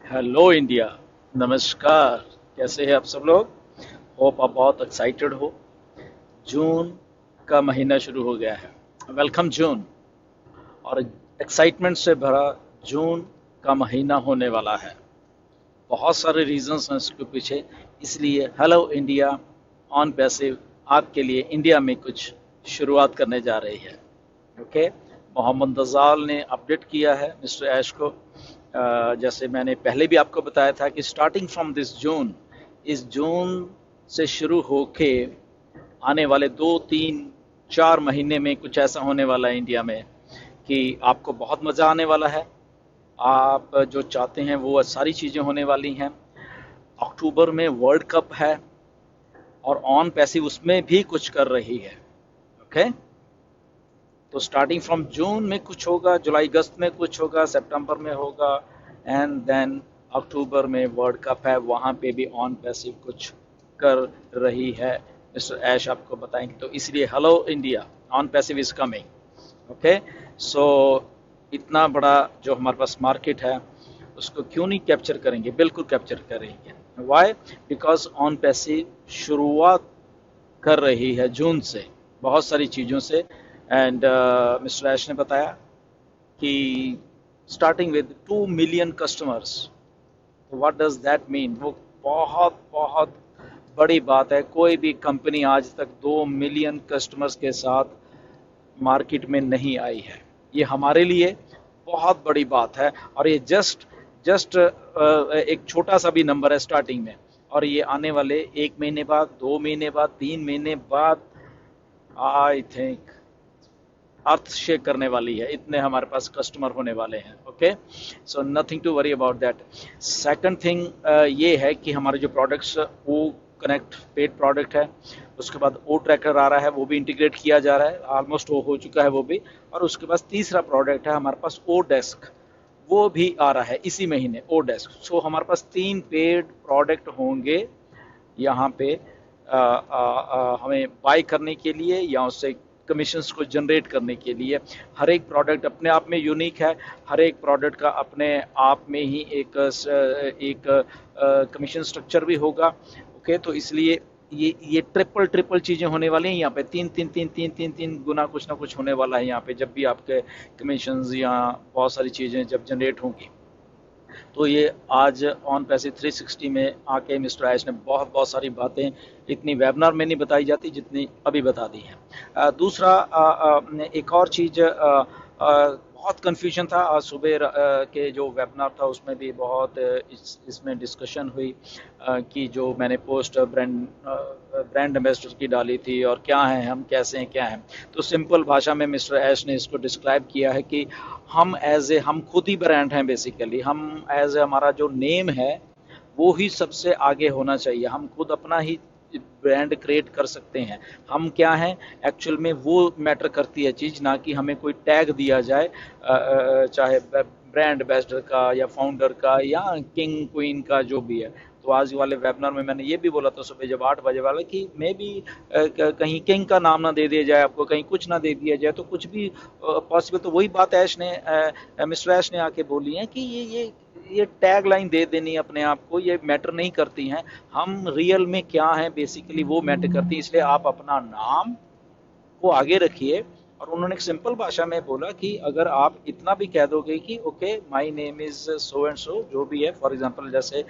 Hello India. नमस्कार। कैसे हैं आप सब लोग? होप आप बहुत एक्साइटेड हो। जून का महीना शुरू हो गया है। वेलकम जून। और एक्साइटमेंट से भरा जून का महीना होने वाला है। बहुत सारे रीजंस हैं इसके पीछे। इसलिए हेलो इंडिया ऑन पैसिव आपके लिए इंडिया में कुछ शुरुआत करने जा रही है। ओके। मोहम्मद नज़ाल ने अपडेट किया है मिस्टर ऐश को। जैसे मैंने पहले भी आपको बताया था कि स्टार्टिंग फ्रॉम दिस जून, इस जून से शुरू होके आने वाले 2 3 4 महीने में कुछ ऐसा होने वाला है इंडिया में कि आपको बहुत मज़ा आने वाला है। आप जो चाहते हैं वो सारी चीज़ें होने वाली हैं। अक्टूबर में वर्ल्ड कप है और ऑन पैसिव उसमें भी कुछ कर रही है। ओके। तो स्टार्टिंग फ्रॉम जून में कुछ होगा, जुलाई अगस्त में कुछ होगा, सितंबर में होगा, एंड देन अक्टूबर में वर्ल्ड कप है, वहाँ पे भी ऑन पैसिव कुछ कर रही है। मिस्टर ऐश आपको बताएंगे। तो इसलिए hello India on passive is coming. Okay. So इतना बड़ा जो हमारे पास मार्केट है उसको क्यों नहीं कैप्चर करेंगे? बिल्कुल कैप्चर करेंगे। वाई? बिकॉज ऑन पैसिव शुरुआत कर रही है जून से बहुत सारी चीज़ों से। एंड मिस्टर ऐश ने बताया कि स्टार्टिंग विद 2 मिलियन कस्टमर्स। तो व्हाट डज दैट मीन? वो बहुत बहुत बड़ी बात है। कोई भी कंपनी आज तक 2 मिलियन कस्टमर्स के साथ मार्केट में नहीं आई है। ये हमारे लिए बहुत बड़ी बात है। और ये जस्ट जस्ट एक छोटा सा भी नंबर है स्टार्टिंग में। और ये आने वाले 1 महीने बाद, 2 महीने बाद, 3 महीने बाद आई थिंक अर्थ शेक करने वाली है। इतने हमारे पास कस्टमर होने वाले हैं। Okay. So nothing to worry about that. Second thing ये है कि हमारे जो प्रोडक्ट्स वो कनेक्ट पेड प्रोडक्ट है। उसके बाद ओ ट्रैकर आ रहा है, वो भी इंटीग्रेट किया जा रहा है, ऑलमोस्ट वो हो चुका है वो भी। और उसके पास तीसरा प्रोडक्ट है हमारे पास ओ डेस्क, वो भी आ रहा है इसी महीने, ओ डेस्क। सो हमारे पास 3 पेड प्रोडक्ट होंगे यहाँ पे हमें बाय करने के लिए या उससे कमीशंस को जनरेट करने के लिए। हर एक प्रोडक्ट अपने आप में यूनिक है। हर एक प्रोडक्ट का अपने आप में ही एक कमीशन स्ट्रक्चर भी होगा। ओके। तो इसलिए ये ट्रिपल ट्रिपल चीज़ें होने वाली हैं यहाँ पे। तीन तीन तीन तीन तीन तीन गुना कुछ ना कुछ होने वाला है यहाँ पे जब भी आपके कमीशंस या बहुत सारी चीज़ें जब जनरेट होंगी। तो ये आज ऑन पैसे 360 में आके मिस्टर आयश ने बहुत बहुत सारी बातें इतनी वेबिनार में नहीं बताई जाती जितनी अभी बता दी हैं। दूसरा एक और चीज़, बहुत कन्फ्यूजन था आज सुबह के जो वेबिनार था उसमें भी बहुत इसमें डिस्कशन हुई कि जो मैंने पोस्ट ब्रांड एम्बेसडर की डाली थी और क्या हैं हम, कैसे हैं, क्या हैं। तो सिंपल भाषा में मिस्टर ऐश ने इसको डिस्क्राइब किया है कि हम खुद ही ब्रांड हैं बेसिकली। हम एज ए हमारा जो नेम है वो ही सबसे आगे होना चाहिए। हम खुद अपना ही ब्रांड क्रिएट कर सकते हैं। हम क्या हैं एक्चुअल में, वो मैटर करती है चीज़, ना कि हमें कोई टैग दिया जाए चाहे ब्रांड एम्बेसडर का या फाउंडर का या किंग क्वीन का जो भी है। तो आज वाले वेबिनार में मैंने ये भी बोला था सुबह जब 8 बजे वाला कि मे भी कहीं किंग का नाम ना दे दिया जाए आपको, कहीं कुछ ना दे दिया जाए, तो कुछ भी पॉसिबल। तो वही बात ऐश ने मिस्टर ऐश ने आके बोली है कि ये टैग लाइन दे देनी अपने आप को ये मैटर नहीं करती हैं। हम रियल में क्या हैं बेसिकली वो मैटर करती है। इसलिए आप अपना नाम को आगे रखिए। और उन्होंने एक सिंपल भाषा में बोला कि अगर आप इतना भी कह दोगे कि okay my name is so and so, जो भी है, फॉर एग्जांपल जैसे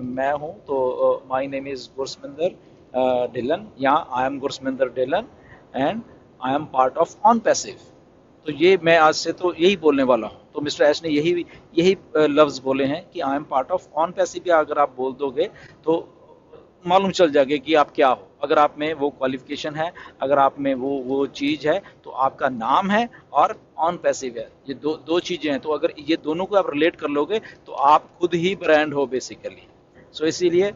मैं हूं तो my name is Gursaminder Dhillon या I am Gursaminder Dhillon and I am part of on passive. तो ये मैं आज से तो यही बोलने वाला हूँ। तो मिस्टर एश ने यही यही लफ्ज़ बोले हैं कि I am part of on passive. भी अगर आप बोल दोगे तो मालूम चल जाएगा कि आप क्या हो। अगर आप में वो क्वालिफिकेशन है, अगर आप में वो चीज़ है, तो आपका नाम है और ऑन पैसिव है। ये दो दो चीज़ें हैं। तो अगर ये दोनों को आप रिलेट कर लोगे तो आप खुद ही ब्रांड हो बेसिकली। सो इसीलिए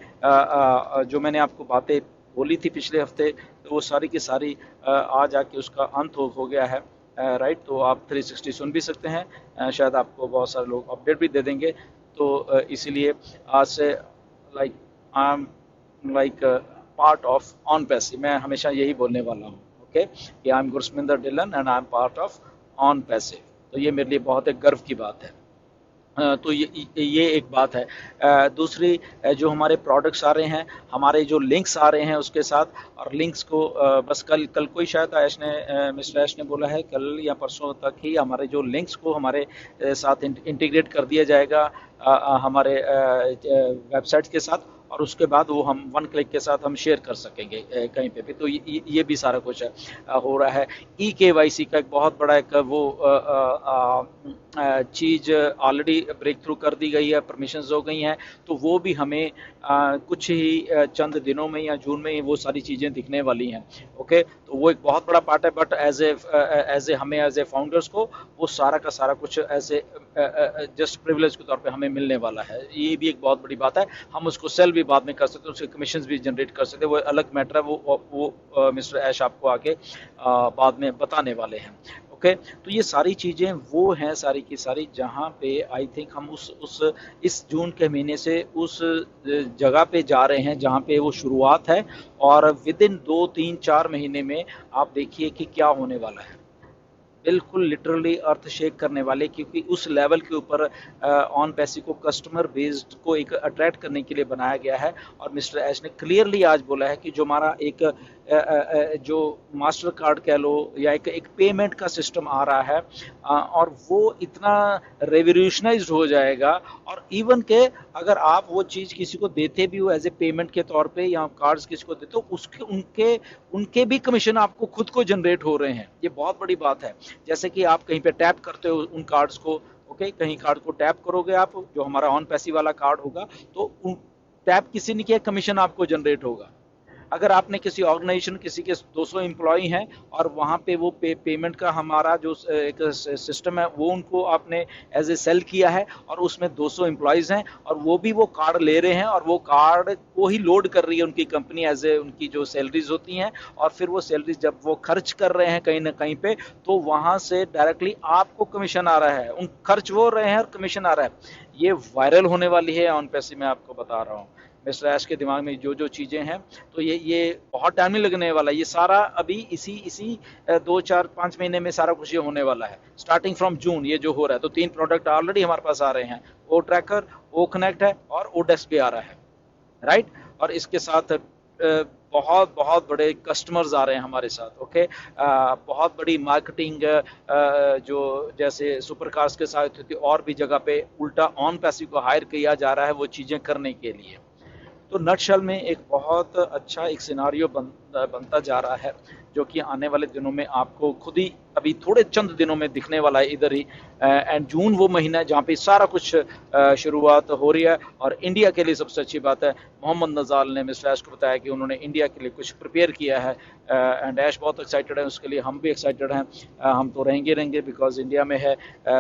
जो मैंने आपको बातें बोली थी पिछले हफ्ते, तो वो सारी की सारी आज आके उसका अंत हो गया है। राइट। तो आप 360 सुन भी सकते हैं। शायद आपको बहुत सारे लोग अपडेट भी दे देंगे। तो इसीलिए आज से like I am like part of on passive. मैं हमेशा यही बोलने वाला हूँ। ओके। कि I am Gursaminder Dhillon and I am part of on passive. तो ये मेरे लिए बहुत एक गर्व की बात है। तो ये एक बात है। दूसरी, जो हमारे प्रोडक्ट्स आ रहे हैं, हमारे जो लिंक्स आ रहे हैं उसके साथ, और लिंक्स को बस कल कल को ही शायद मिस्टर ऐश ने बोला है, कल या परसों तक ही हमारे जो लिंक्स को हमारे साथ इंटीग्रेट कर दिया जाएगा हमारे वेबसाइट के साथ, और उसके बाद वो हम वन क्लिक के साथ हम शेयर कर सकेंगे कहीं पे भी। तो ये भी सारा कुछ हो रहा है। ई-केवाईसी का एक बहुत बड़ा एक वो चीज़ ऑलरेडी ब्रेक थ्रू कर दी गई है, परमिशंस हो गई हैं, तो वो भी हमें कुछ ही चंद दिनों में या जून में ही वो सारी चीज़ें दिखने वाली हैं। ओके, तो वो एक बहुत बड़ा पार्ट है, बट एज ए हमें एज ए फाउंडर्स को वो सारा का सारा कुछ एज ए जस्ट प्रिविलेज के तौर पे हमें मिलने वाला है। ये भी एक बहुत बड़ी बात है। हम उसको सेल भी बाद में कर सकते हैं, उसके कमीशन भी जनरेट कर सकते हैं, वो अलग मैटर है। वो मिस्टर ऐश आपको आगे बाद में बताने वाले हैं। ओके, तो ये सारी चीज़ें वो हैं सारी की सारी, जहाँ पे आई थिंक हम उस इस जून के महीने से उस जगह पे जा रहे हैं जहाँ पे वो शुरुआत है, और विद इन 2 3 4 महीने में आप देखिए कि क्या होने वाला है। बिल्कुल लिटरली अर्थ शेक करने वाले, क्योंकि उस लेवल के ऊपर ऑन पैसी को कस्टमर बेस्ड को एक अट्रैक्ट करने के लिए बनाया गया है। और मिस्टर ऐश ने क्लियरली आज बोला है कि जो हमारा एक जो मास्टर कार्ड कह लो या एक पेमेंट का सिस्टम आ रहा है, और वो इतना रेवोल्यूशनाइज्ड हो जाएगा, और इवन के अगर आप वो चीज़ किसी को देते भी हो एज ए पेमेंट के तौर पे, या कार्ड्स किसी को देते हो, उसके उनके उनके भी कमीशन आपको खुद को जनरेट हो रहे हैं। ये बहुत बड़ी बात है। जैसे कि आप कहीं पे टैप करते हो उन कार्ड्स को, ओके, कहीं कार्ड को टैप करोगे आप, जो हमारा ऑन पैसी वाला कार्ड होगा, तो टैप किसी ने किया, कमीशन आपको जनरेट होगा। अगर आपने किसी ऑर्गेनाइजेशन, किसी के 200 एम्प्लॉय हैं, और वहाँ पे वो पेमेंट का हमारा जो एक सिस्टम है वो उनको आपने एज ए सेल किया है, और उसमें 200 एम्प्लॉयज़ हैं, और वो भी वो कार्ड ले रहे हैं, और वो कार्ड को ही लोड कर रही है उनकी कंपनी एज ए उनकी जो सैलरीज होती हैं, और फिर वो सैलरीज जब वो खर्च कर रहे हैं कहीं ना कहीं पे, तो वहाँ से डायरेक्टली आपको कमीशन आ रहा है। उन खर्च वो रहे हैं और कमीशन आ रहा है। ये वायरल होने वाली है ऑन पैसे, मैं आपको बता रहा हूँ। मिस्टर ऐश के दिमाग में जो जो चीज़ें हैं, तो ये बहुत टाइम नहीं लगने वाला। ये सारा अभी इसी इसी 2 4 5 महीने में सारा कुछ ये होने वाला है, स्टार्टिंग फ्रॉम जून ये जो हो रहा है। तो 3 प्रोडक्ट ऑलरेडी हमारे पास आ रहे हैं, ओ ट्रैकर, ओ कनेक्ट है, और ओ डेस्क भी आ रहा है, राइट। और इसके साथ बहुत बहुत बड़े कस्टमर्स आ रहे हैं हमारे साथ। ओके, बहुत बड़ी मार्केटिंग जो जैसे सुपरकार्स के साथ होती, और भी जगह पे उल्टा ऑन पैसे को हायर किया जा रहा है वो चीज़ें करने के लिए। तो नटशल में एक बहुत अच्छा एक सिनारियो बनता जा रहा है, जो कि आने वाले दिनों में आपको खुद ही अभी थोड़े चंद दिनों में दिखने वाला है इधर ही। एंड जून वो महीना है जहाँ पे सारा कुछ शुरुआत हो रही है। और इंडिया के लिए सबसे अच्छी बात है, मोहम्मद नज़ाल ने मिस्टर ऐश को बताया कि उन्होंने इंडिया के लिए कुछ प्रिपेयर किया है, एंड ऐश बहुत एक्साइटेड है उसके लिए, हम भी एक्साइटेड हैं। हम तो रहेंगे बिकॉज इंडिया में है।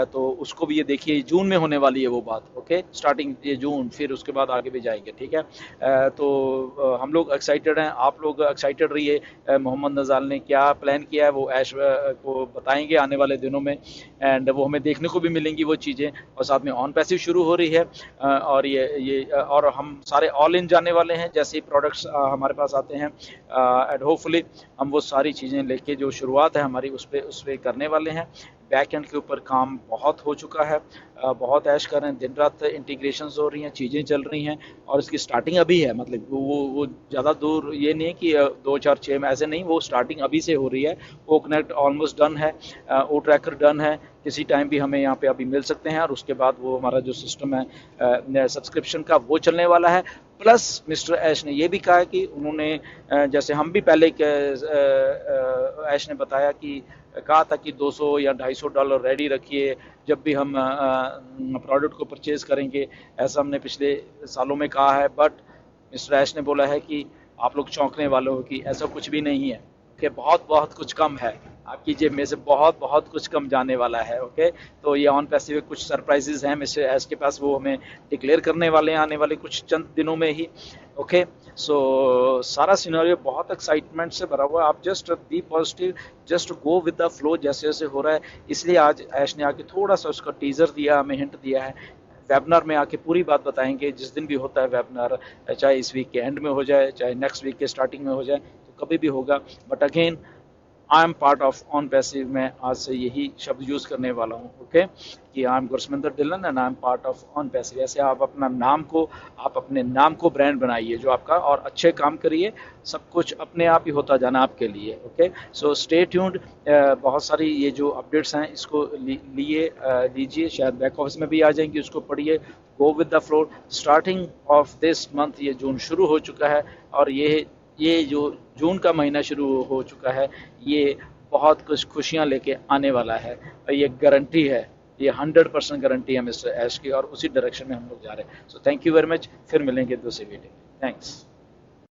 तो उसको भी ये देखिए, जून में होने वाली है वो बात। ओके, स्टार्टिंग ये जून, फिर उसके बाद आगे भी जाएंगे, ठीक है। तो हम लोग एक्साइटेड हैं, आप लोग एक्साइटेड रहिए। मोहम्मद नज़ाल ने क्या प्लान किया है वो ऐश को बताएंगे आने वाले दिनों में, एंड वो हमें देखने को भी मिलेंगी वो चीज़ें। और साथ में ऑन पैसिव शुरू हो रही है, और ये और हम सारे ऑल इन जाने वाले हैं जैसे ही प्रोडक्ट्स हमारे पास आते हैं, एंड होपफुली हम वो सारी चीज़ें लेके जो शुरुआत है हमारी उस पर करने वाले हैं। बैक एंड के ऊपर काम बहुत हो चुका है, बहुत ऐश कर रहे हैं, दिन रात इंटीग्रेशंस हो रही हैं, चीज़ें चल रही हैं, और इसकी स्टार्टिंग अभी है। मतलब वो ज़्यादा दूर ये नहीं है कि 2 4 6 में, ऐसे नहीं, वो स्टार्टिंग अभी से हो रही है। ओ कनेक्ट ऑलमोस्ट डन है, ओ ट्रैकर डन है, किसी टाइम भी हमें यहाँ पे अभी मिल सकते हैं। और उसके बाद वो हमारा जो सिस्टम है सब्सक्रिप्शन का वो चलने वाला है। प्लस मिस्टर ऐश ने ये भी कहा कि उन्होंने जैसे हम भी पहले ऐश ने बताया कि कहा था कि 200 या $250 रेडी रखिए जब भी हम प्रोडक्ट को परचेज करेंगे, ऐसा हमने पिछले सालों में कहा है। बट मिस्टर ऐश ने बोला है कि आप लोग चौंकने वाले हो कि ऐसा कुछ भी नहीं है, कि बहुत बहुत कुछ कम है, आपकी जेब में से बहुत बहुत कुछ कम जाने वाला है। ओके, तो ये ऑन पैसिव कुछ सरप्राइजेज हैं मिस्टर एस के पास, वो हमें डिक्लेयर करने वाले हैं आने वाले कुछ चंद दिनों में ही। ओके, सो सारा सिनेरियो बहुत एक्साइटमेंट से भरा हुआ है। आप just be positive, just go with the flow, जैसे जैसे हो रहा है। इसलिए आज ऐश ने आके थोड़ा सा उसका टीजर दिया, हमें हिंट दिया है। वेबिनार में आके पूरी बात बताएंगे, जिस दिन भी होता है वेबिनार, चाहे इस वीक के एंड में हो जाए, चाहे नेक्स्ट वीक के स्टार्टिंग में हो जाए, तो कभी भी होगा। But again I am part of on passive में आज से यही शब्द यूज करने वाला हूँ, ओके, कि I am Gursaminder Dhillon and I am part of on passive. ऐसे आप अपने नाम को ब्रांड बनाइए जो आपका, और अच्छे काम करिए, सब कुछ अपने आप ही होता जाना आपके लिए, ओके। So stay tuned. बहुत सारी ये जो अपडेट्स हैं इसको लीजिए, शायद बैक ऑफिस में भी आ जाएंगी, उसको पढ़िए। Go with the flow. Starting of this month, ये जून शुरू हो चुका है, और ये जो जून का महीना शुरू हो चुका है, ये बहुत कुछ खुशियां लेके आने वाला है, और ये गारंटी है, ये 100% गारंटी है मिस्टर ऐश की, और उसी डायरेक्शन में हम लोग जा रहे हैं। So thank you very much. फिर मिलेंगे दूसरी वीडियो में। थैंक्स।